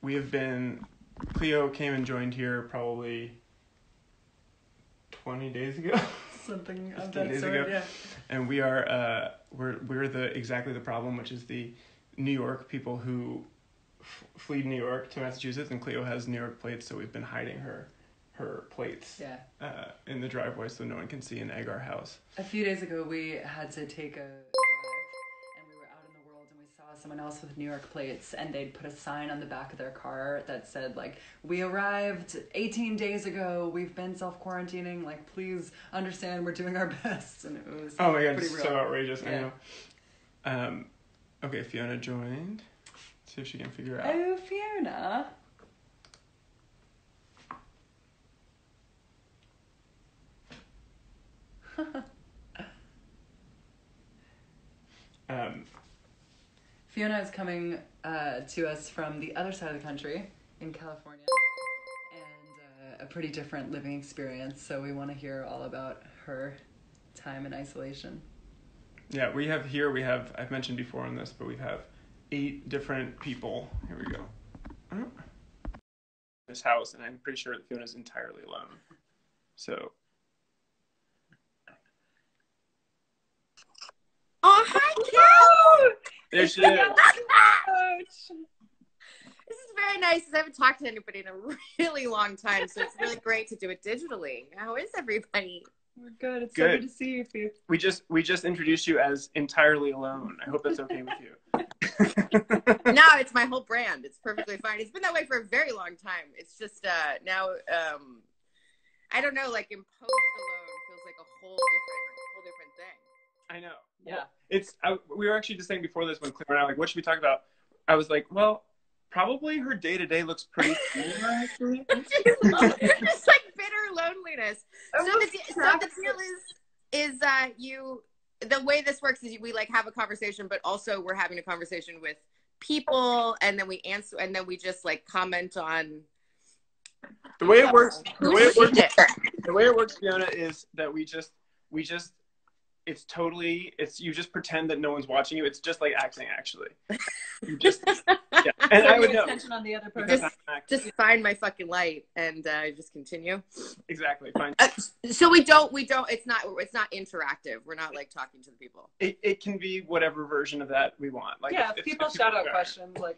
We have been. Cleo came and joined here probably 20 days ago. Something of 15 that days sort, ago. yeah. And we're the exactly the problem, which is the New York people who flee New York to Massachusetts, and Cleo has New York plates, so we've been hiding her plates in the driveway so no one can see and egg our house. A few days ago, we had to take a drive, and we were out in the world, and we saw someone else with New York plates, and they'd put a sign on the back of their car that said, like, we arrived 18 days ago, we've been self-quarantining, like, please understand we're doing our best, and it was oh my god, pretty it's real. so outrageous. Yeah. I know. Okay, Fiona joined. See if she can figure out. Oh, Fiona. Fiona is coming to us from the other side of the country in California, and a pretty different living experience, so we want to hear all about her time in isolation. Yeah, I've mentioned before on this, but we have 8 different people. Here we go. This house, and I'm pretty sure that Fiona's entirely alone. So. Oh, hi, Kat! There she is. This is very nice, because I haven't talked to anybody in a really long time, so it's really great to do it digitally. How is everybody? We're good. It's good. So good to see you, Fia. We just introduced you as entirely alone. I hope that's okay with you. No, it's my whole brand. It's perfectly fine. It's been that way for a very long time. It's just now, I don't know, like imposed alone feels like a whole different thing. I know. Yeah. We were actually just saying before this when Claire and I were like, what should we talk about? I was like, well, probably her day-to-day looks pretty similar, actually. It's like bitter loneliness. So the deal is the way this works is we like have a conversation, but also we're having a conversation with people, and then we answer, and then we just like comment on the way it works. The way it works, Fiona, is that we just you just pretend that no one's watching you. It's just like acting, actually. You just, yeah. And I would know. Attention on the other person. Just find my fucking light and just continue. Exactly. Fine. So we don't. It's not interactive. We're not like talking to the people. It can be whatever version of that we want. Like if people shout out questions, like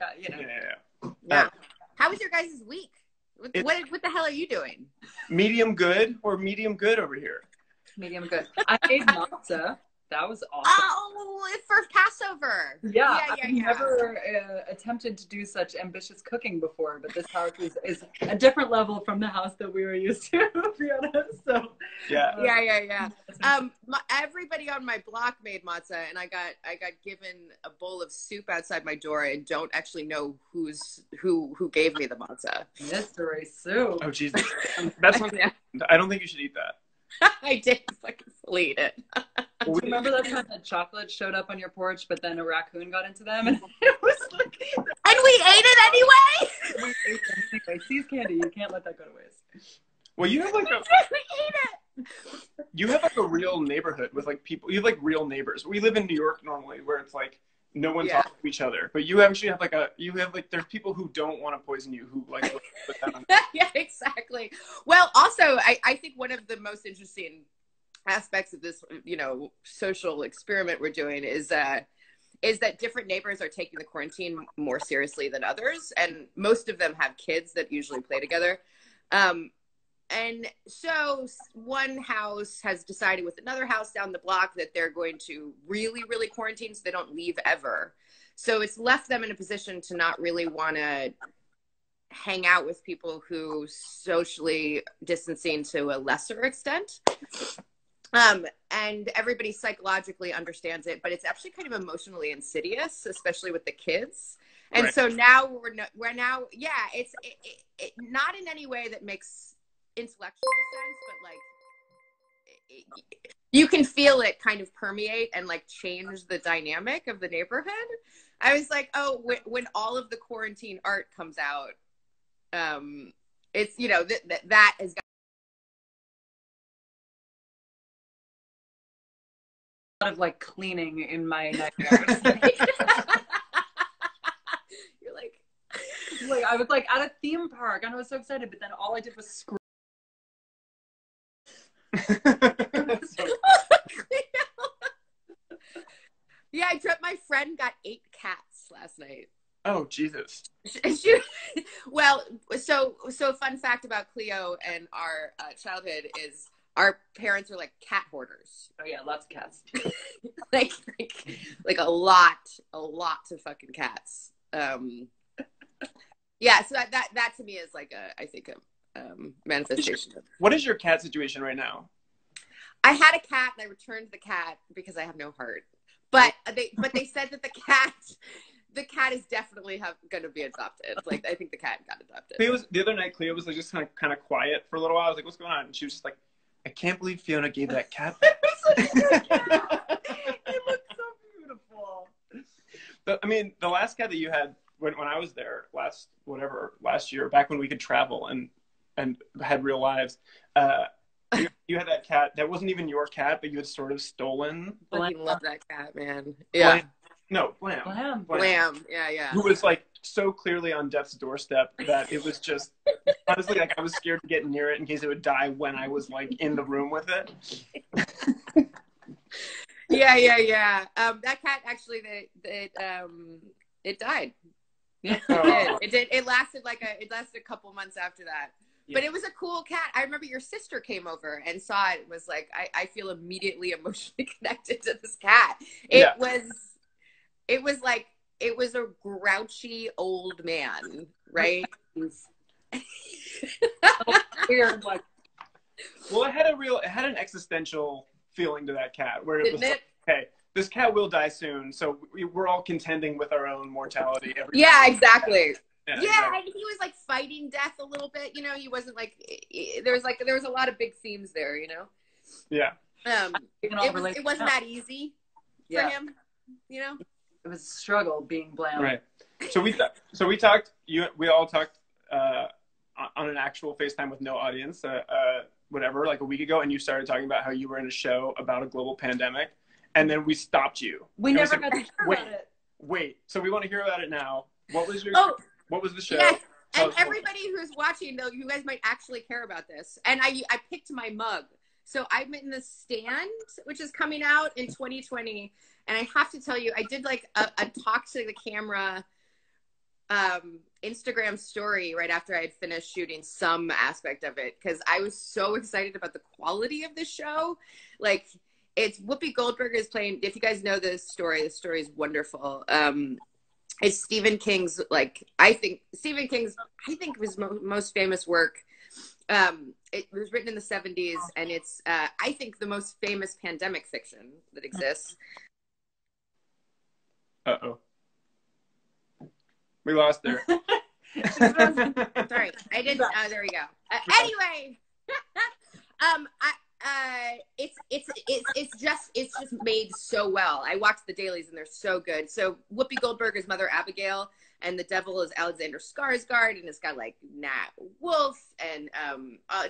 Yeah. How was your guys' week? What the hell are you doing? Medium good or medium good over here? Medium good. I made matzah. That was awesome. Oh, for Passover. Yeah. I've never attempted to do such ambitious cooking before, but this house is a different level from the house that we were used to, to be honest. So yeah. Everybody on my block made matzah, and I got given a bowl of soup outside my door, and don't actually know who gave me the matzah. Mystery soup. Oh Jesus, that's one. I don't think you should eat that. I did fucking fully eat it. Remember that time that chocolate showed up on your porch, but then a raccoon got into them, and it was like, and we ate it anyway. We ate them anyway. Seize candy. You can't let that go to waste. Well, you have like we ate it. You have like a real neighborhood with like people. You have like real neighbors. We live in New York normally, where it's like no one talks to each other. But you actually have there's people who don't want to poison you who like put that on. Yeah, exactly. Well, also, I think one of the most interesting aspects of this, social experiment we're doing is that different neighbors are taking the quarantine more seriously than others, and most of them have kids that usually play together. And so one house has decided with another house down the block that they're going to really, really quarantine so they don't leave ever. So it's left them in a position to not really want to hang out with people who socially distancing to a lesser extent. And everybody psychologically understands it, but it's actually kind of emotionally insidious, especially with the kids. And right. So now we're now, it's not in any way that makes intellectual sense, but like you can feel it kind of permeate and like change the dynamic of the neighborhood. I was like, oh, when all of the quarantine art comes out, it's, that is lot of like cleaning in my nightmares. You're like, Like I was like at a theme park and I was so excited, but then all I did was scream. yeah, I dreamt my friend got 8 cats last night. Oh, Jesus. Well, so fun fact about Cleo and our childhood is our parents were like cat hoarders. Oh yeah, lots of cats. like a lot of fucking cats. Yeah, so that to me is like I think a manifestation. What is your cat situation right now? I had a cat and I returned the cat because I have no heart. But they said that the cat is definitely going to be adopted. Like I think the cat got adopted. The other night, Cleo was like just kind of quiet for a little while. I was like, "What's going on?" And she was just like, "I can't believe Fiona gave that cat back." It looked so beautiful. But I mean, the last cat that you had when I was there last year, back when we could travel and had real lives, you had that cat that wasn't even your cat, but you had sort of stolen. I fucking love that cat, man. Yeah. Blam. Yeah. Who was like so clearly on death's doorstep that it was just honestly like I was scared to get near it in case it would die when I was like in the room with it. Yeah. That cat actually it died. Yeah. It did. It lasted a couple months after that. Yeah. But it was a cool cat. I remember your sister came over and saw it. Was like, I feel immediately emotionally connected to this cat. It was a grouchy old man, right? Weird, like. Well, it had an existential feeling to that cat where it was like, okay, this cat will die soon, so we're all contending with our own mortality. Exactly. Yeah, exactly. and he was like fighting death a little bit, you know. He wasn't like there was a lot of big themes there, you know. Yeah. It wasn't that easy for him, you know. It was a struggle being Blam. Right. So we talked. We all talked on an actual FaceTime with no audience, whatever, like a week ago, and you started talking about how you were in a show about a global pandemic, and then we stopped you. We never got to hear about it. Wait. So we want to hear about it now. What was your? What was the show? Yes. And everybody who's watching, though, you guys might actually care about this. And I picked my mug. So I'm in The Stand, which is coming out in 2020. And I have to tell you, I did like a talk to the camera Instagram story right after I had finished shooting some aspect of it. Because I was so excited about the quality of the show. Like, it's Whoopi Goldberg is playing. If you guys know this story is wonderful. It's Stephen King's, I think his most famous work. It was written in the 70s, and it's, I think, the most famous pandemic fiction that exists. Uh-oh. We lost her. Sorry, I didn't, there we go. Anyway, it's just made so well. I watched the dailies and they're so good. So Whoopi Goldberg is Mother Abigail, and the devil is Alexander Skarsgård, and it's got like Nat Wolff and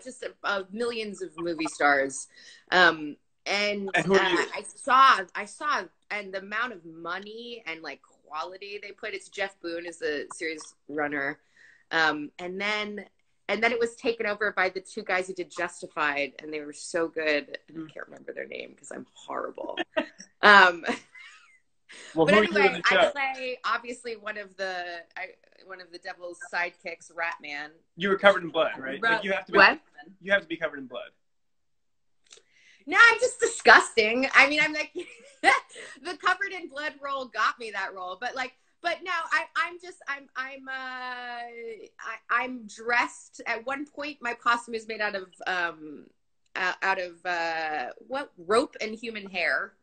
just millions of movie stars. And I saw, and the amount of money and like quality they put. It's Jeff Boone is the series runner, and then it was taken over by the two guys who did Justified, and they were so good. I can't remember their name because I'm horrible. But anyway, I play obviously one of the devil's sidekicks, Ratman. You were covered in blood, right? Like you have to be. What? You have to be covered in blood. No, I'm just disgusting. I mean, I'm like the covered in blood role got me that role, but no, I'm dressed. At one point, my costume is made out of what, rope and human hair.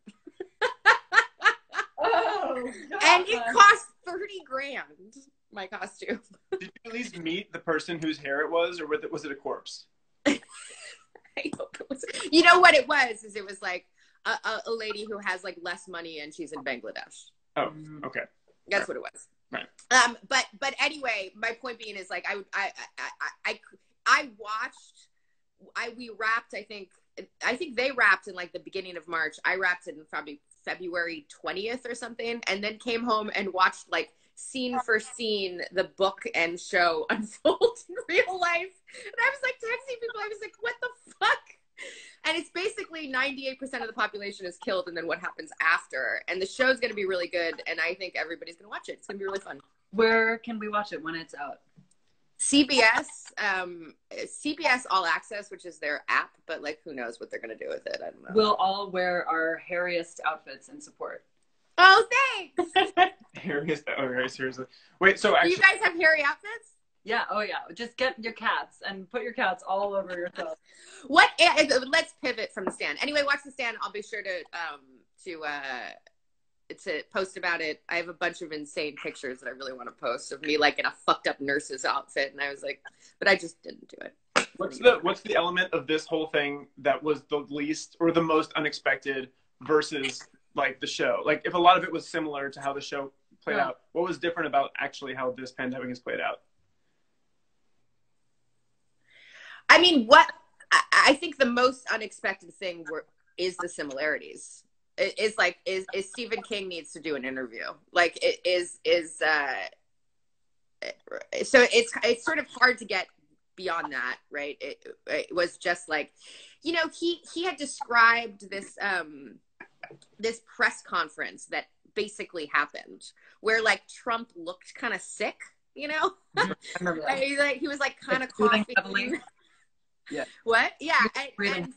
Oh, God. And it cost $30,000. My costume. Did you at least meet the person whose hair it was, or was it a corpse? I hope it was. You know what it was? Is it was like a lady who has like less money and she's in Bangladesh. Oh, okay. That's what it was. Right. But anyway, my point being is like we wrapped, I think I think they wrapped in like the beginning of March. I wrapped in probably February 20th or something, and then came home and watched like scene for scene the book and show unfold in real life. And I was like texting people. I was like, what the fuck? And it's basically 98% of the population is killed, and then what happens after. And the show's going to be really good, and I think everybody's going to watch it. It's going to be really fun. Where can we watch it when it's out? CBS, CBS All Access, which is their app, but like who knows what they're going to do with it. I don't know. We'll all wear our hairiest outfits in support. Oh, thanks. Hairiest, oh, very seriously. Wait, so Do actually, you guys have hairy outfits? Yeah, oh yeah. Just get your cats and put your cats all over yourself. What? Let's pivot from The Stand. Anyway, watch The Stand. I'll be sure to post about it. I have a bunch of insane pictures that I really want to post of me like in a fucked up nurse's outfit, and I was like, but I just didn't do it. what's the element of this whole thing that was the least or the most unexpected versus like the show? Like, if a lot of it was similar to how the show played out, what was different about actually how this pandemic has played out? I mean, what I think the most unexpected thing is the similarities. Is Stephen King needs to do an interview. Like, it is so it's sort of hard to get beyond that, right? It was just like, you know, he had described this this press conference that basically happened where like Trump looked kind of sick, you know. I remember that. he was like kind of coughing. Yeah. What? Yeah, and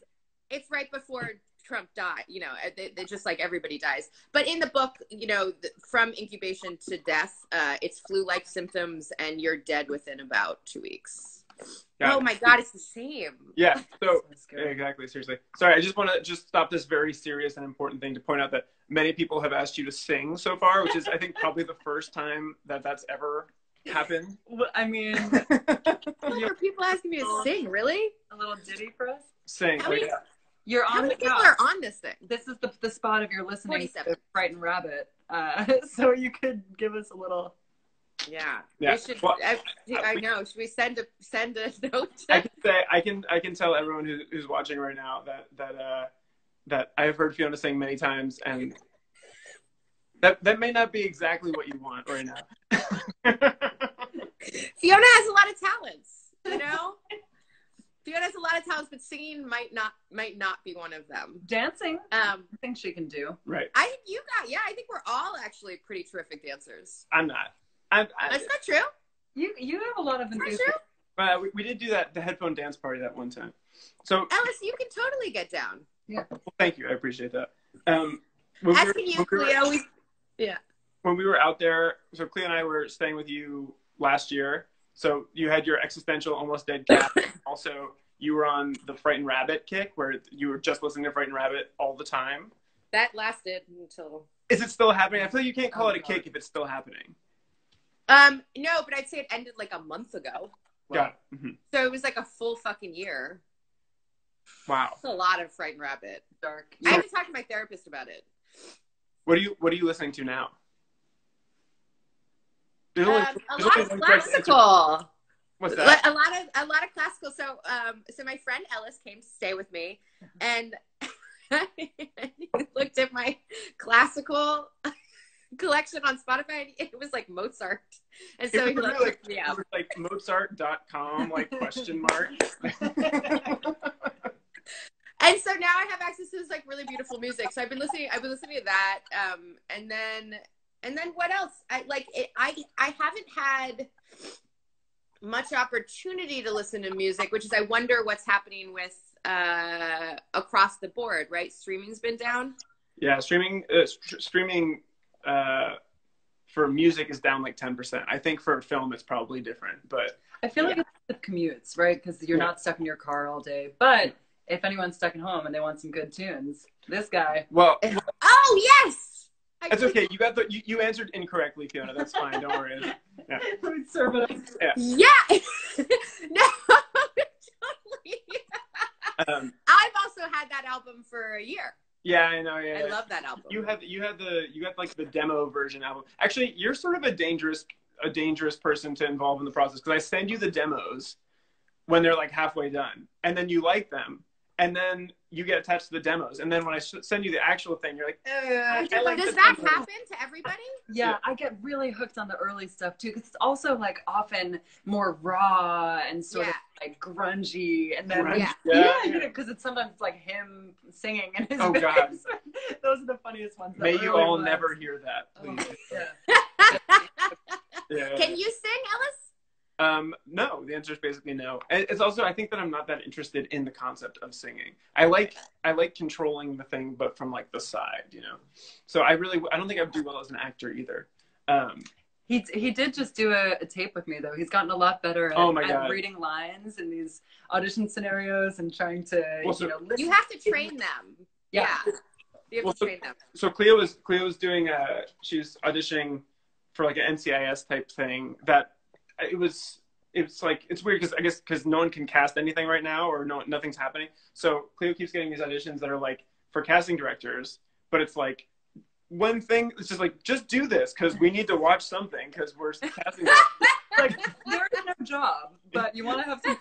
it's right before Trump died, you know, they just like everybody dies. But in the book, you know, from incubation to death, it's flu-like symptoms and you're dead within about 2 weeks. Oh my God, it's the same. Yeah, so exactly, seriously. Sorry, I just want to stop this very serious and important thing to point out that many people have asked you to sing so far, which is, I think, probably the first time that that's ever happened. I mean, are people asking me to sing? Really? A little ditty for us? Sing. How many, You're how on many the people couch. are on this thing? This is the spot of your listening 47. to Frightened Rabbit. So you could give us a little. Yeah. Yeah. We should, Well, I know. Should we send a note? I can say I can tell everyone who's watching right now that I have heard Fiona sing many times, and that may not be exactly what you want right now. Fiona has a lot of talents, you know. Fiona has a lot of talents, but singing might not be one of them. Dancing, I think she can do. Right. I think we're all actually pretty terrific dancers. I'm not. That's not true. You have a lot of Not enthusiasm. true. We did do the headphone dance party that one time. So Ellis, you can totally get down. Yeah. well, thank you. I appreciate that. Cleo. When we were out there, so Cleo and I were staying with you last year. So you had your existential almost dead cat. Also, you were on the Frightened Rabbit kick where you were just listening to Frightened Rabbit all the time. That lasted until. Is it still happening? I feel like you can't call it a kick if it's still happening. No, but I'd say it ended like a month ago. Got it. Mm-hmm. So it was like a full fucking year. Wow. That's a lot of Frightened Rabbit. Dark. I haven't talked to my therapist about it. What are you listening to now? A lot of classical. What's that? A lot of classical. So my friend Ellis came to stay with me, and he looked at my classical collection on Spotify, and it was like Mozart, and so he looked me up. Like Mozart.com, like question mark. And so now I have access to this like really beautiful music. So I've been listening to that, and then what else? I haven't had much opportunity to listen to music, which is I wonder what's happening with across the board, right? Streaming's been down. Yeah, streaming for music is down like 10%. I think for film it's probably different, but I feel like it's the commutes, right? Because you're not stuck in your car all day. But if anyone's stuck at home and they want some good tunes, this guy. Well, oh yes. That's okay. You answered incorrectly, Fiona. That's fine. Don't worry. Yeah. Let me serve it up. Yeah. No, totally. I've also had that album for a year. Yeah, I know. Yeah, I love that album. You had like the demo version album. Actually, you're sort of a dangerous person to involve in the process because I send you the demos when they're like halfway done, and then you like them, and then you get attached to the demos. And then when I send you the actual thing, you're like, I like Does the that demo. happen to everybody? Yeah, I get really hooked on the early stuff too, because it's also like often more raw and sort of like grungy, and then Grunge, because it's sometimes like him singing in his Oh, voice. God. Those are the funniest ones. May you all never hear that, please. Can you sing, Ellis? No, the answer is basically no. It's also, I think that I'm not that interested in the concept of singing. I like controlling the thing, but from like the side, you know? So I don't think I would do well as an actor either. He did just do a tape with me though. He's gotten a lot better at reading lines in these audition scenarios and trying to, listen. You have to train them. Yeah. You have to train them. So Cleo was doing she's auditioning for like an NCIS type thing that it's like, it's weird because no one can cast anything right now, or nothing's happening. So Cleo keeps getting these auditions that are like for casting directors, but it's like one thing, it's just like, just do this because we need to watch something because we're casting like, there is no job, but you want to have some.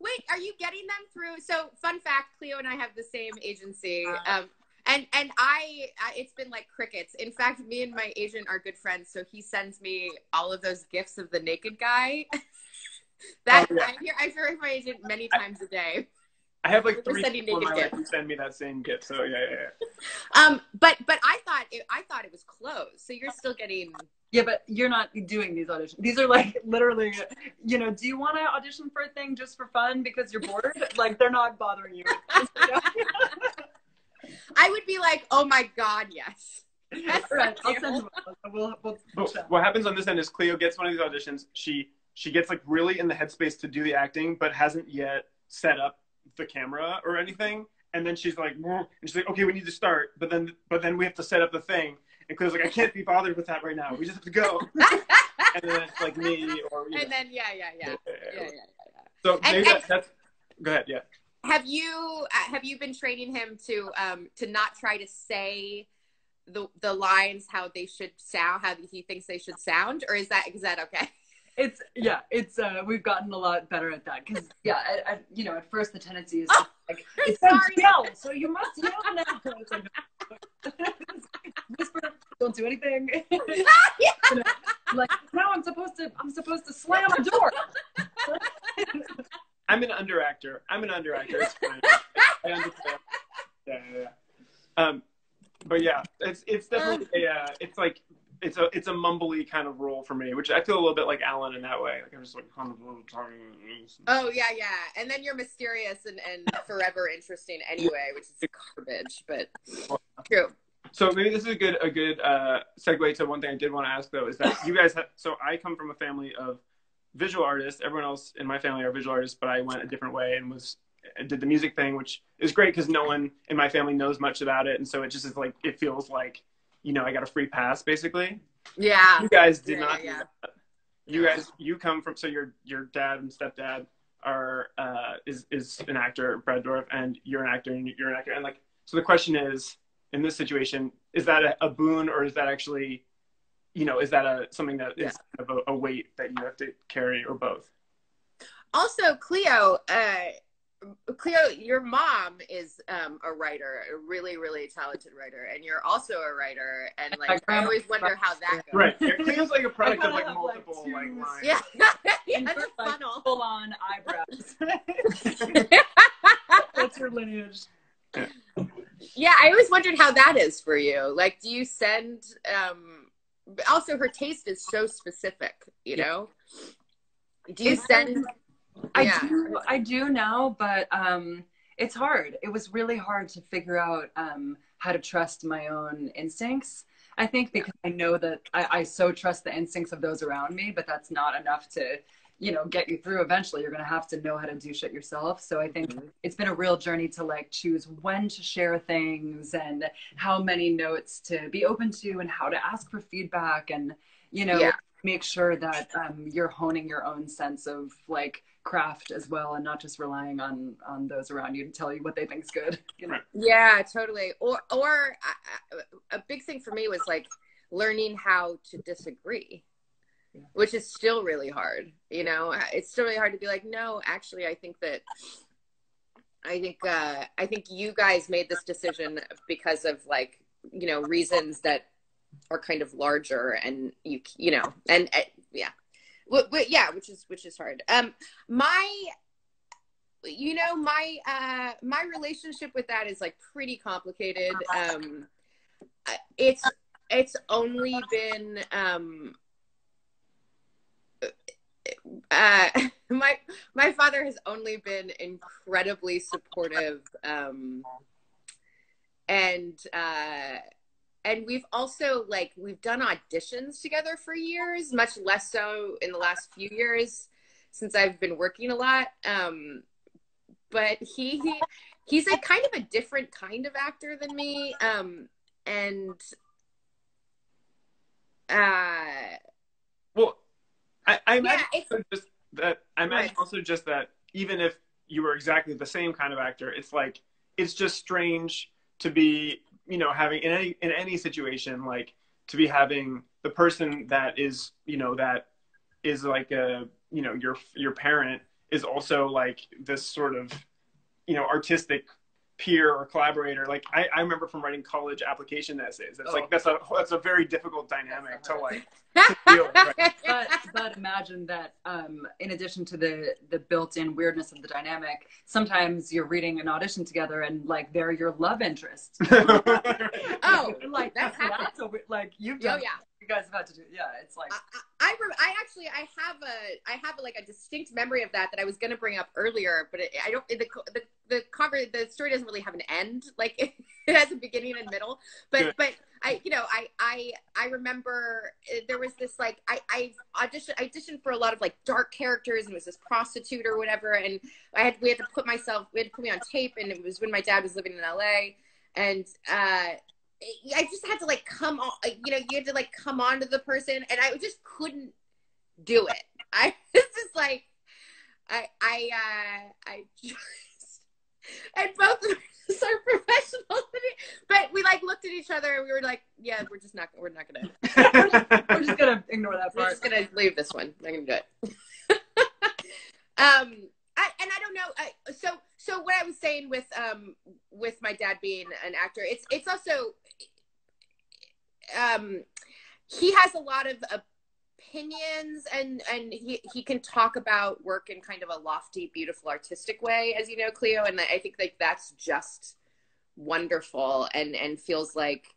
Wait, are you getting them through? So fun fact, Cleo and I have the same agency. And it's been like crickets. In fact, me and my agent are good friends, so he sends me all of those gifs of the naked guy. I hear my agent many times a day. I have like 3 sending people in my naked life who send me that same gift. So yeah. But I thought it was closed. So you're still getting. Yeah, but you're not doing these auditions. These are like literally, do you want to audition for a thing just for fun because you're bored? Like, they're not bothering you. I would be like, oh my God, yes. Right. I'll send them. We'll what happens on this end is Cleo gets one of these auditions. She gets like really in the headspace to do the acting, but hasn't yet set up the camera or anything. And then she's like, okay, we need to start. But then we have to set up the thing. And Cleo's like, I can't be bothered with that right now. We just have to go. And then it's like me or. And then yeah. So maybe that's. Go ahead. Yeah. Have you been training him to not try to say the lines how they should sound, how he thinks they should sound, or is that okay? It's we've gotten a lot better at that because at first the tendency is like it's yell, so you must yell now. It's like, whisper, don't do anything. Like now I'm supposed to slam a door. I'm an under actor. It's fine. I understand. Yeah. But yeah, it's definitely it's a mumbly kind of role for me, which I feel a little bit like Alan in that way. Like I'm just like kind of talking. Oh yeah, and then you're mysterious and forever interesting anyway, which is garbage, but true. So maybe this is a good segue to one thing I did want to ask though, is that you guys so I come from a family of visual artists. Everyone else in my family are visual artists, but I went a different way and did the music thing, which is great because no one in my family knows much about it, and so it just is like it feels like I got a free pass basically. Yeah. You guys did not do that. You come from, so your dad and stepdad are is an actor, Brad Dourif, and you're an actor, and like so the question is, in this situation, is that a boon, or is that actually is that something that is kind of a weight that you have to carry, or both? Also, Cleo, your mom is a writer, a really, really talented writer, and you're also a writer, and like I always wonder how that goes. Right, Cleo's like a product of like multiple like lines. Yeah, it's a funnel. Full on eyebrows. That's your lineage. Yeah, I always wondered how that is for you. Like, do you send? Also, her taste is so specific. Do you send? I do now, but it's hard. It was really hard to figure out how to trust my own instincts. I think because I know that I so trust the instincts of those around me, but that's not enough to, get you through. Eventually, you're going to have to know how to do shit yourself. So I think it's been a real journey to like choose when to share things and how many notes to be open to and how to ask for feedback and, make sure that you're honing your own sense of like craft as well, and not just relying on those around you to tell you what they think's good. Yeah, totally. Or a big thing for me was like learning how to disagree, which is still really hard. It's still really hard to be like, no, actually, I think that I think you guys made this decision because of like, you know, reasons that are kind of larger, and you know, and yeah, yeah, which is hard. My, you know, my relationship with that is like pretty complicated. It's only been my father has only been incredibly supportive, and we've also like we've done auditions together for years, much less so in the last few years since I've been working a lot. But he's a kind of a different kind of actor than me, and Well, I imagine yeah, also just that. I imagine also just that even if you were exactly the same kind of actor, it's like it's just strange to be, you know, having in any situation, like to be having the person that is, you know, that is like a, you know, your parent is also like this sort of, you know, artistic peer or collaborator. Like I remember from writing college application essays. It's like that's a very difficult dynamic to like to feel, right? But imagine that in addition to the built-in weirdness of the dynamic, sometimes you're reading an audition together and like they're your love interest. Oh, like that's a, like you've done. Oh yeah. You guys have had to do. Yeah, it's like I have like a distinct memory of that I was going to bring up earlier, but I don't. The story doesn't really have an end. Like it has a beginning and middle. But I, you know, I remember there was this like I auditioned for a lot of like dark characters, and it was this prostitute or whatever, and we had to put me on tape, and it was when my dad was living in LA, and I just had to like come on, you know, you had to like come on to the person, and I just couldn't do it. I was just like, I just, and both of us are professionals, but we like looked at each other and we were like, yeah, we're just not gonna, we're just gonna ignore that part. We're just gonna leave this one. I'm not gonna do it. I don't know. So what I was saying with my dad being an actor, it's also he has a lot of opinions, and he can talk about work in kind of a lofty, beautiful, artistic way, as you know, Cleo, and I think like that's just wonderful and feels like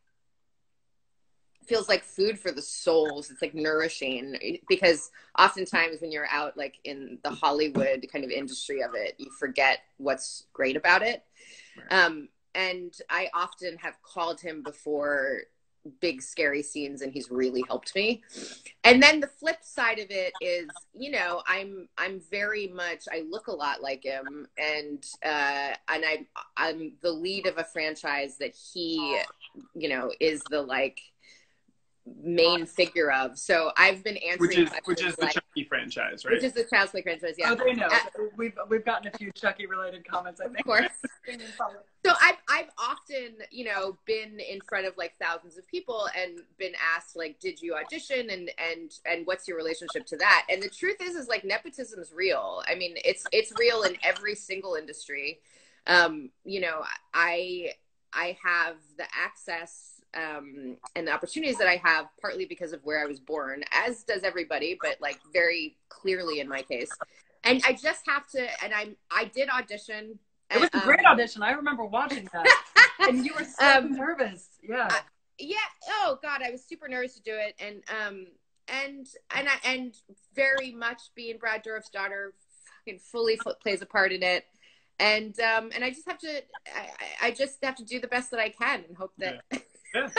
food for the souls. It's like nourishing, because oftentimes when you're out like in the Hollywood kind of industry of it, you forget what's great about it. Right. And I often have called him before big scary scenes, and he's really helped me. And then the flip side of it is, you know, I'm very much, I look a lot like him, and I'm the lead of a franchise that he, you know, is the like main figure of. So I've been answering which is the like, Chucky franchise, right? which is the Child's Play franchise. Yeah. Oh, they know. We've gotten a few Chucky related comments, I think. Of course. So I've often, you know, been in front of like thousands of people and been asked like, did you audition, and what's your relationship to that? And the truth is like nepotism is real. I mean, it's real in every single industry. You know, I have the access and the opportunities that I have partly because of where I was born, as does everybody, but like very clearly in my case. And I just have to, and I did audition. It was a great audition. I remember watching that. And you were so nervous. Yeah. Yeah. Oh God, I was super nervous to do it. And very much being Brad Dourif's daughter fucking fully plays a part in it. And I just have to, I just have to do the best that I can and hope that, Yeah.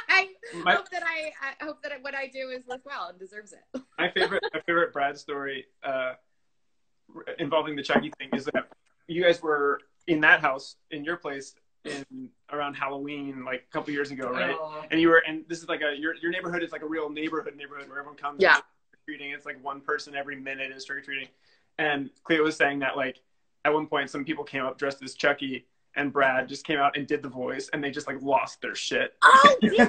I hope that what I do is worthwhile and deserves it. My favorite Brad story involving the Chucky thing is that you guys were in that house in your place in around Halloween, like a couple years ago, right? Oh. And this is like your neighborhood is like a real neighborhood where everyone comes. Yeah. Trick-or-treating. It's like one person every minute is trick-or-treating. And Cleo was saying that like at one point some people came up dressed as Chucky, and Brad just came out and did the voice, and they just like lost their shit. Oh, did you?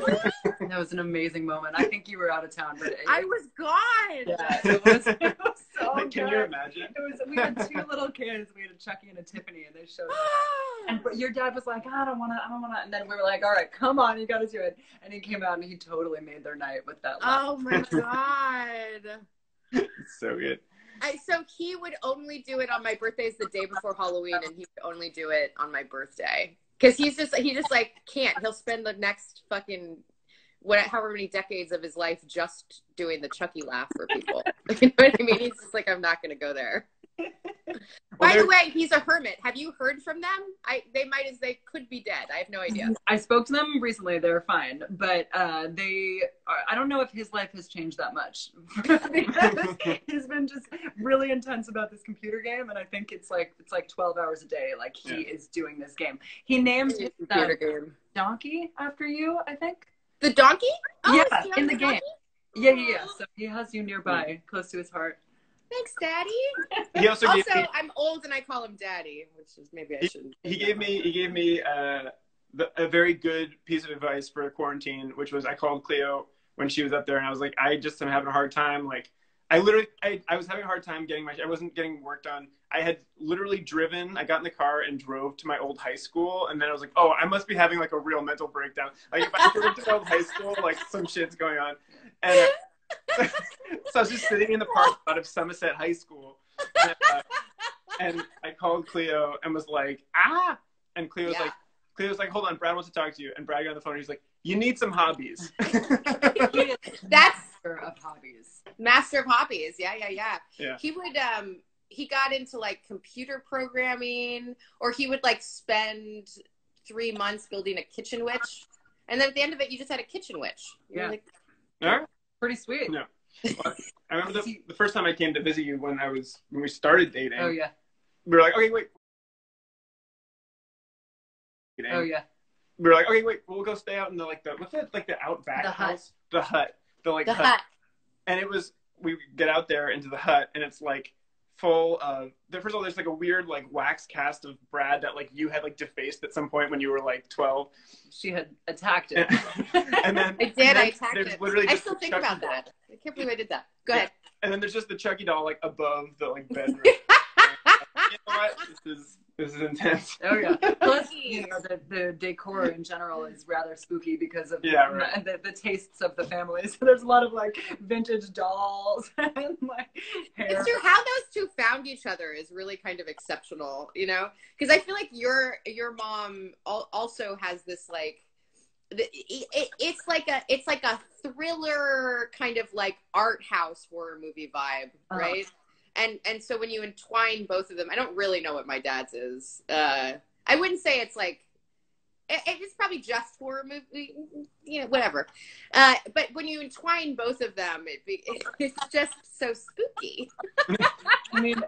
That was an amazing moment. I think you were out of town, but I was gone. yeah, it was so Like, can good. you imagine? We had two little kids. We had a Chucky and a Tiffany, and they showed up. And your dad was like, I don't want to. And then we were like, all right, come on, you got to do it. And he came out and he totally made their night with that laugh. Oh my God. It's so good. So he would only do it on my birthday is the day before Halloween, and he would only do it on my birthday. Because he just like can't. He'll spend the next fucking however many decades of his life just doing the Chucky laugh for people. You know what I mean? He's just like, I'm not going to go there. By the way, he's a hermit. Have you heard from them? They could be dead. I have no idea. I spoke to them recently. They're fine, but I don't know if his life has changed that much. Because he's been just really intense about this computer game, and I think it's like 12 hours a day. Like he is doing this game. He named his computer game donkey after you, I think. The donkey? Oh, yeah, in the game. Yeah. So he has you nearby, close to his heart. Thanks, Daddy. He also gave me, I'm old and I call him Daddy, which is maybe I shouldn't. He gave me a very good piece of advice for quarantine, which was I called Cleo when she was up there, and I was like, I just am having a hard time. Like, I was having a hard time I wasn't getting work done. I had literally driven. I got in the car and drove to my old high school, and then I was like, oh, I must be having like a real mental breakdown. Like if I drove to my old high school, like some shit's going on, and. So I was just sitting in the parking lot of Somerset High School, and I called Cleo and was like, ah, and Cleo was like, hold on, Brad wants to talk to you, and Brad got on the phone and he's like, you need some hobbies. That's master of hobbies. Master of hobbies, yeah. He would he got into like computer programming, or he would like spend 3 months building a kitchen witch, and then at the end of it, you just had a kitchen witch. Yeah. Like, yeah. Pretty sweet. No. Well, I remember the first time I came to visit you when we started dating. Oh yeah. We were like, okay, wait. Oh yeah. We were like, okay, wait, we'll go stay out in the what's it, like the outback house? The hut. The hut. And it was, we get out there into the hut, and it's like full of, first of all, there's like a weird like wax cast of Brad that like you had like defaced at some point when you were like 12. She had attacked it. And then I did. I attacked it. Literally I still think about that. I can't believe I did that. Go ahead. And then there's just the Chucky doll like above the like bedroom. You know what? This is intense. Oh yeah. Plus, you know, the decor in general is rather spooky because of the tastes of the family. So there's a lot of like vintage dolls and like hair. It's true. How those two found each other is really kind of exceptional, you know? Because I feel like your mom also has this like, it's like a thriller kind of like art house horror movie vibe, right? And so when you entwine both of them, I don't really know what my dad's is. I wouldn't say it's like, it's probably just horror movie, you know, whatever. But when you entwine both of them, it's just so spooky. I mean,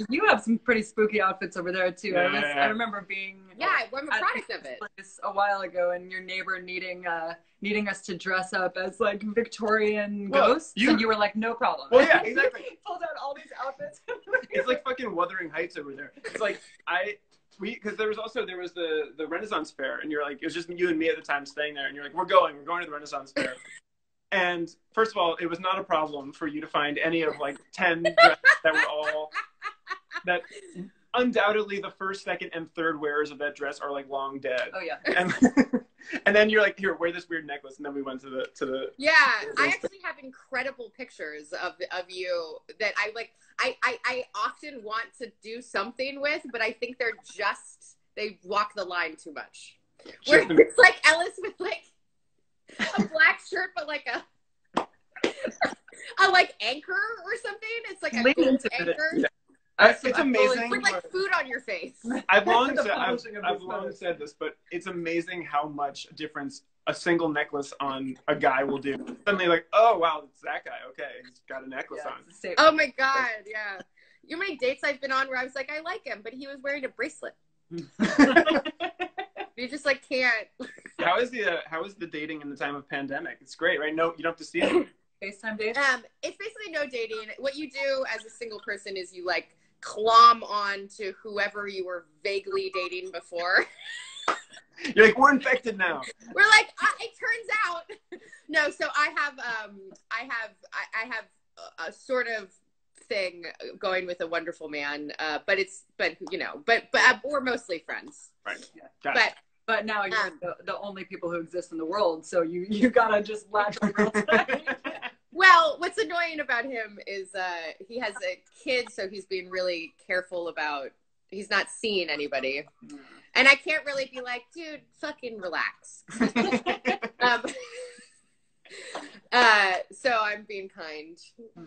you have some pretty spooky outfits over there too. I remember being I'm a product of it. A while ago, and your neighbor needing us to dress up as like Victorian ghosts, and you were like, no problem. Well, yeah, exactly. Pulled out all these outfits. It's like fucking Wuthering Heights over there. It's like because there was the Renaissance Fair, and you're like, it was just you and me at the time staying there, and you're like, we're going to the Renaissance Fair. And first of all, it was not a problem for you to find any of like 10 dresses that were all that. Undoubtedly, the first, second, and third wearers of that dress are like long dead. Oh yeah. And then you're like, here, wear this weird necklace, and then we went to the. Yeah, I actually have incredible pictures of you that I like. I often want to do something with, but I think they walk the line too much. Where it's like Ellis with like a black shirt, but like a like anchor or something. It's like a gold anchor. Yeah. It's amazing. With like food on your face. I've long said this, but it's amazing how much difference a single necklace on a guy will do. Suddenly, like, oh wow, it's that guy. Okay, he's got a necklace on. Oh my god, yeah. You know how many dates I've been on where I was like, I like him, but he was wearing a bracelet. You just like can't. How is the dating in the time of pandemic? It's great, right? No, you don't have to see it. FaceTime dating? It's basically no dating. What you do as a single person is you like clomb on to whoever you were vaguely dating before. You're like, we're infected now. We're like, it turns out. No, so I have a sort of thing going with a wonderful man, but we're mostly friends. Right. Yeah. Gotcha. But now you're the only people who exist in the world, so you gotta just latch on. Well, what's annoying about him is he has a kid, so he's being really careful about, he's not seeing anybody. And I can't really be like, dude, fucking relax. So I'm being kind.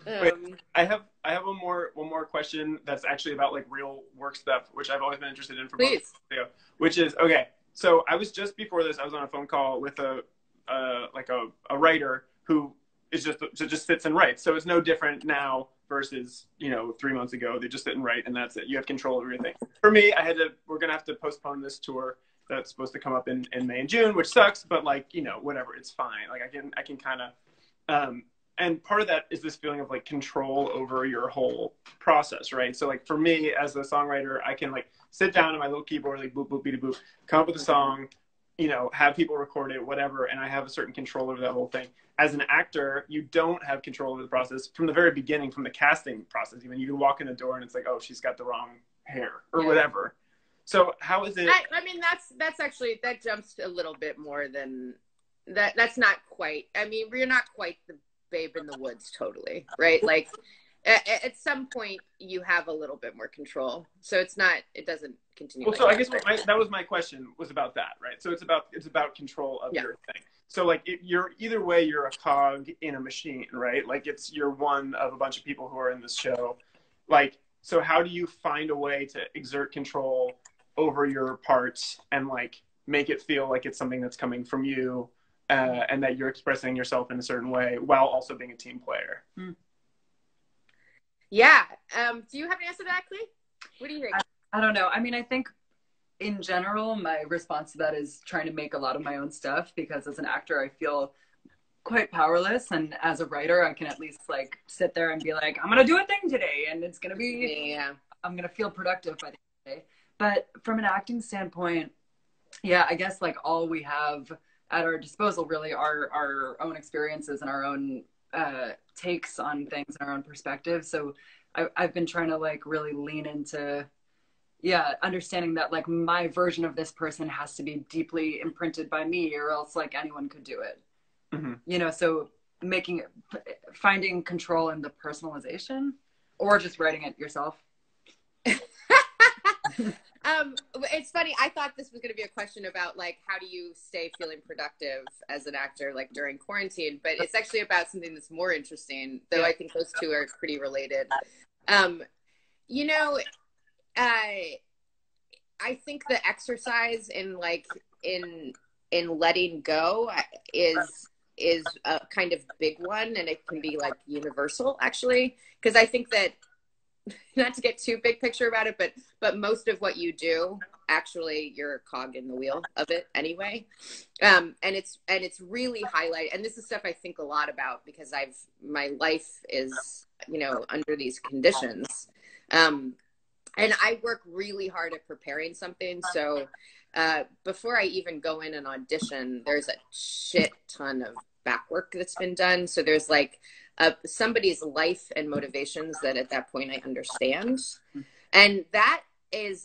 Wait, I have one more question that's actually about like real work stuff, which I've always been interested in for Please. which is, okay, so I was just before this, I was on a phone call with a writer who is just sits and writes. So it's no different now versus 3 months ago. They just sit and write, and that's it. You have control of everything. For me, we're gonna have to postpone this tour that's supposed to come up in May and June, which sucks, but like, whatever, it's fine. Like I can kind of and part of that is this feeling of like control over your whole process, right? So like for me as a songwriter, I can like sit down on my little keyboard, like boop boop beep boop, come up with a song, have people record it, whatever, and I have a certain control over that whole thing. As an actor, you don't have control over the process from the very beginning, from the casting process. Even you can walk in the door and it's like, oh, she's got the wrong hair or whatever. So how is it? I mean, that's actually, that jumps a little bit more than that. That's not quite. I mean, you're not quite the babe in the woods, totally, right? Like at some point you have a little bit more control. So it doesn't continue. Well, so I guess that was my question, was about that, right? So it's about control of your thing. So like you're either way, you're a cog in a machine, right? Like you're one of a bunch of people who are in this show. Like, so how do you find a way to exert control over your parts and like make it feel like it's something that's coming from you, and that you're expressing yourself in a certain way while also being a team player? Yeah. Do you have an answer to that, Clee? What do you think? I don't know. I mean, I think in general, my response to that is trying to make a lot of my own stuff, because as an actor, I feel quite powerless. And as a writer, I can at least like sit there and be like, I'm going to do a thing today. And it's going to be, I'm going to feel productive by the end of the day. But from an acting standpoint, I guess like all we have at our disposal really are our own experiences and our own takes on things and our own perspective. So I've been trying to like really lean into understanding that like my version of this person has to be deeply imprinted by me, or else like anyone could do it. So finding control in the personalization, or just writing it yourself. It's funny, I thought this was going to be a question about like how do you stay feeling productive as an actor like during quarantine, but it's actually about something that's more interesting, though. I think those two are pretty related. I think the exercise in letting go is a kind of big one, and it can be like universal actually, because I think that, not to get too big picture about it, but most of what you do, actually, you're a cog in the wheel of it anyway. And it's really highlight. And this is stuff I think a lot about because my life is, under these conditions. And I work really hard at preparing something. So before I even go in and audition, there's a shit ton of back work that's been done. So there's like somebody's life and motivations that at that point I understand, and that is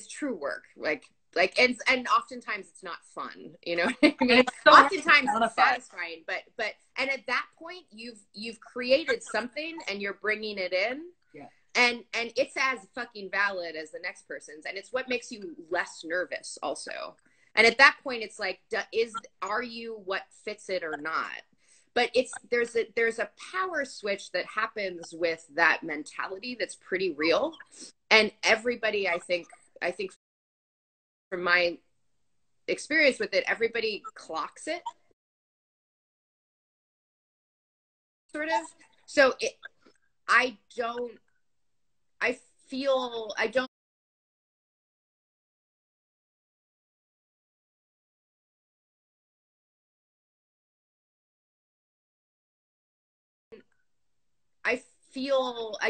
true work. And oftentimes it's not fun, I mean, oftentimes it's satisfying, but and at that point you've created something and you're bringing it in. And it's as fucking valid as the next person's, and it's what makes you less nervous also. And at that point, it's like, are you what fits it or not? But there's a power switch that happens with that mentality that's pretty real. And everybody, I think from my experience with it, everybody clocks it, sort of. So I don't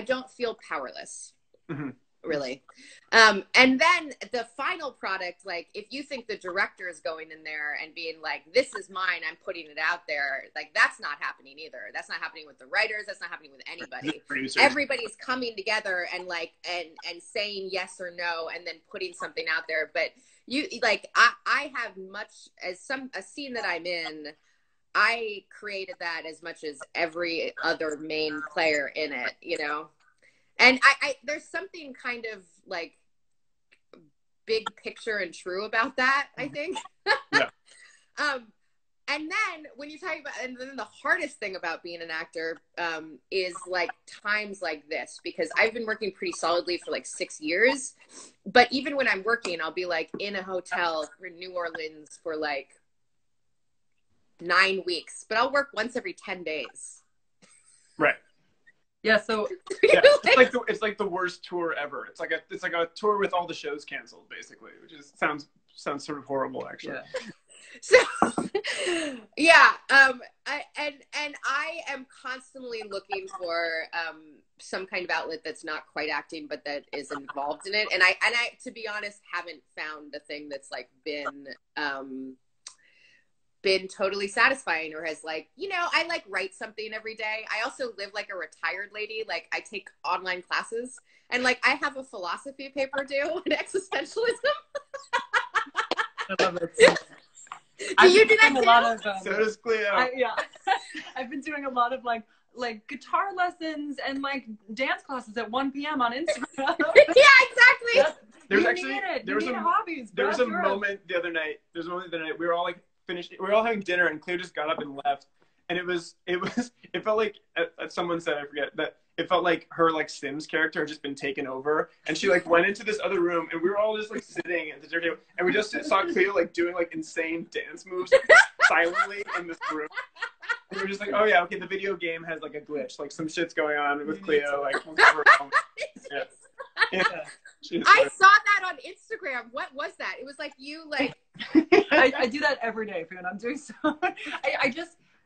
don't feel powerless. Mm-hmm. Really. And then the final product, like if you think the director is going in there and being like, this is mine, I'm putting it out there, like that's not happening either. That's not happening with the writers. That's not happening with anybody. Everybody's coming together and like, and saying yes or no, and then putting something out there. But you like, I have much as a scene that I'm in, I created that as much as every other main player in it, you know? And I there's something kind of like big picture and true about that, I think. Yeah. And then when you talk about, and then the hardest thing about being an actor is like times like this, because I've been working pretty solidly for like 6 years. But even when I'm working, I'll be like in a hotel in New Orleans for like 9 weeks, but I'll work once every 10 days. Right. Yeah, so yeah, it's like the worst tour ever. It's like a tour with all the shows canceled, basically, which is sounds sort of horrible, actually. Yeah. So yeah, I am constantly looking for some kind of outlet that's not quite acting, but that is involved in it. And I to be honest, haven't found a thing that's like been totally satisfying, or has like, you know, I like write something every day. I also live like a retired lady. Like I take online classes, and like I have a philosophy paper due on existentialism. I love it. Do you do that too? A lot of, so does Cleo. Yeah. I've been doing a lot of like guitar lessons and like dance classes at 1 p.m. on Instagram. Yeah, exactly. There was a moment the other night. We were all like finished. We were all having dinner, and Cleo just got up and left. And it felt like someone said, I forget, that it felt like her like Sims character had just been taken over, and she like went into this other room, and we were all just like sitting at the dinner table, and we just saw Cleo like doing like insane dance moves silently in this room. And we were just like, oh yeah, okay, the video game has like a glitch, like some shit's going on with Cleo, like yeah. I saw that on Instagram. What was that? It was like you like I do that every day, Fiona. I'm doing so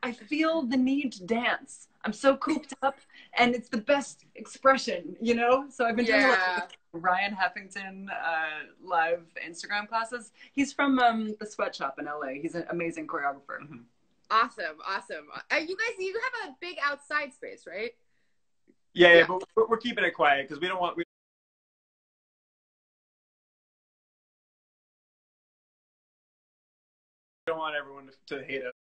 I feel the need to dance. I'm so cooped up, and it's the best expression, you know? So I've been doing like Ryan Heffington live Instagram classes. He's from the Sweatshop in LA. He's an amazing choreographer. Mm-hmm. Awesome. You have a big outside space, right? Yeah, but we're keeping it quiet because we don't want everyone to hate us.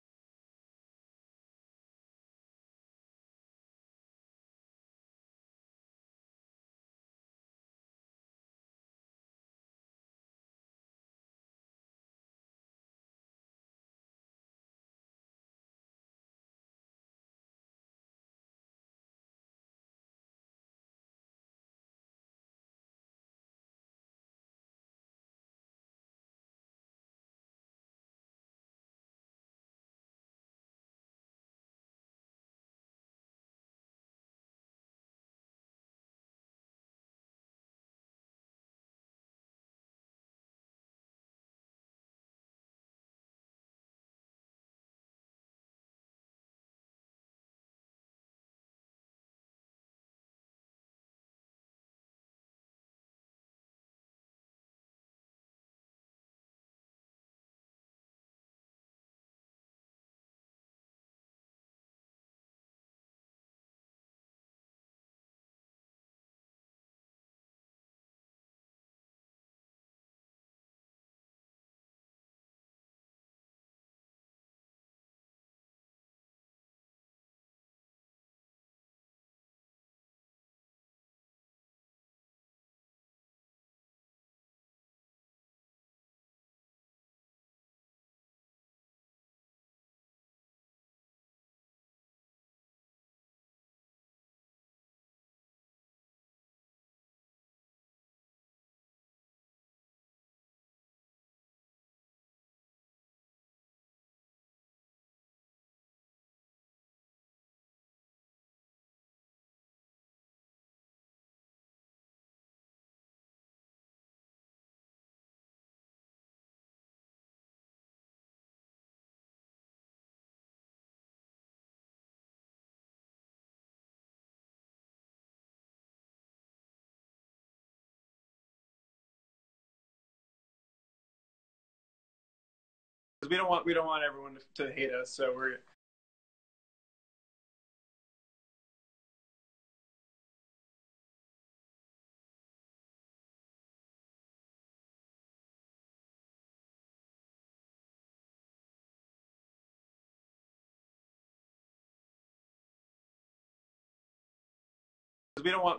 we don't want everyone to hate us, so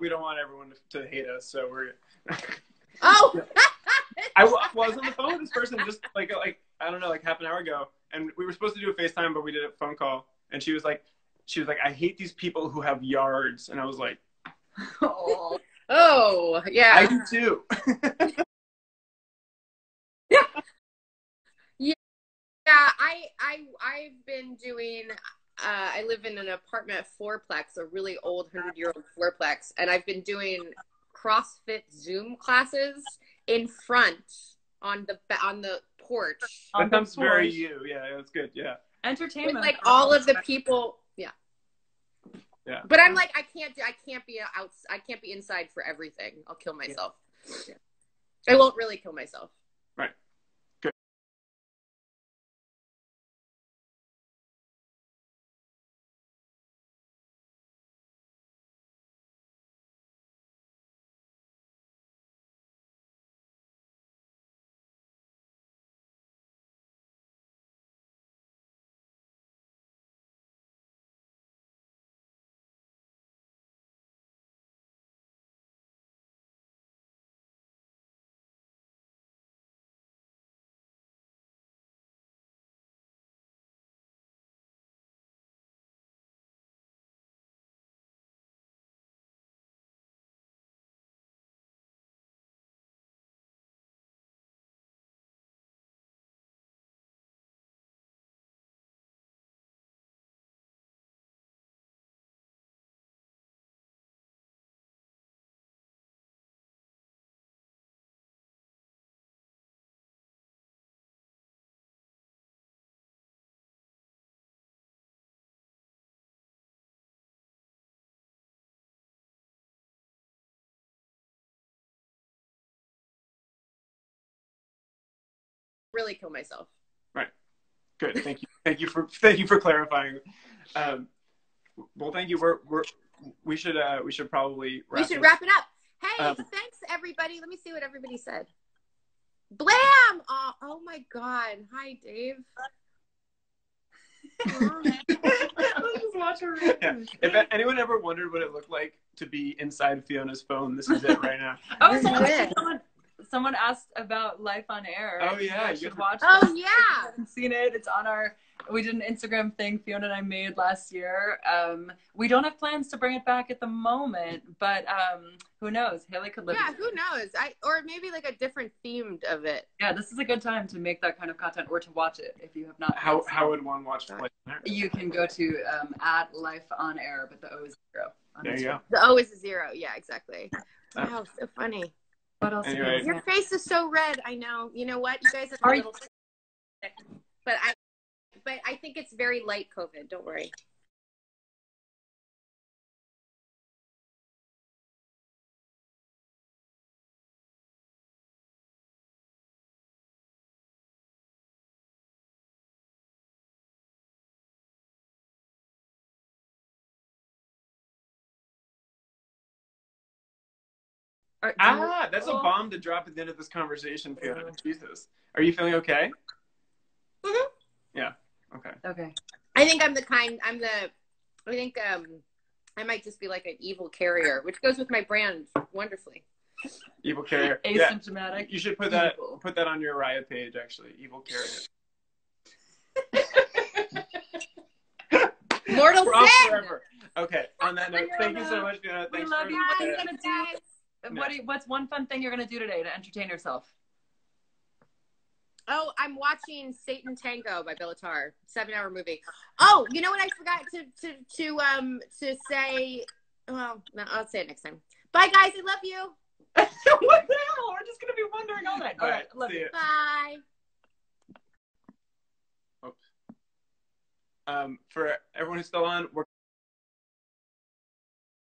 we don't want everyone to hate us, so we're. Oh. I was on the phone with this person just like I don't know, like half an hour ago, and we were supposed to do a FaceTime, but we did a phone call, and she was like, I hate these people who have yards, and I was like, oh yeah, I do too. Yeah, I've been doing. I live in an apartment fourplex, a really old 100-year-old fourplex, and I've been doing CrossFit Zoom classes in front on the porch. That sounds very you. Yeah, that's good. Yeah. Entertainment. With, like all of the people. Yeah. Yeah. But I'm like, I can't be inside for everything. I'll kill myself. Yeah. I won't really kill myself. Right. Good. Really kill myself. Right. Good. Thank you for clarifying. Well, thank you. We should probably wrap it up. Hey, thanks everybody. Let me see what everybody said. Blam! Oh my God. Hi, Dave. Just watch her. Yeah. If anyone ever wondered what it looked like to be inside Fiona's phone, this is it right now. Someone asked about Life on Air. Oh yeah, you should watch. Oh this. yeah, if you haven't seen it? It's on our. We did an Instagram thing Fiona and I made last year. We don't have plans to bring it back at the moment, but who knows? Haley could live. Yeah, who knows? Or maybe like a different themed of it. Yeah, this is a good time to make that kind of content or to watch it if you have not. How would one watch Life on Air? You can go to at Life on Air, but the O is 0. There you go. The O is a 0. Yeah, exactly. Wow, so funny. What else? Anyway. Your face is so red. I know. You know what? You guys are a little sick, but I think it's very light COVID. Don't worry. That's a bomb to drop at the end of this conversation, Fiona. Jesus. Are you feeling okay? Mm-hmm. Yeah. Okay. Okay. I think I think I might just be like an evil carrier, which goes with my brand wonderfully. Evil carrier. Asymptomatic. Yeah. You should put that on your Riot page, actually. Evil carrier. Mortal Sin. Forever. Okay. On that note, thank you so much, Fiona. We love you. What are you gonna do? What's one fun thing you're gonna do today to entertain yourself? Oh, I'm watching Satan Tango by Bellatar, 7-hour movie. Oh, you know what I forgot to say? Well, no, I'll say it next time. Bye, guys. I love you. What the hell? We're just gonna be wondering all night. All right. Love you. Bye. For everyone who's still on, we're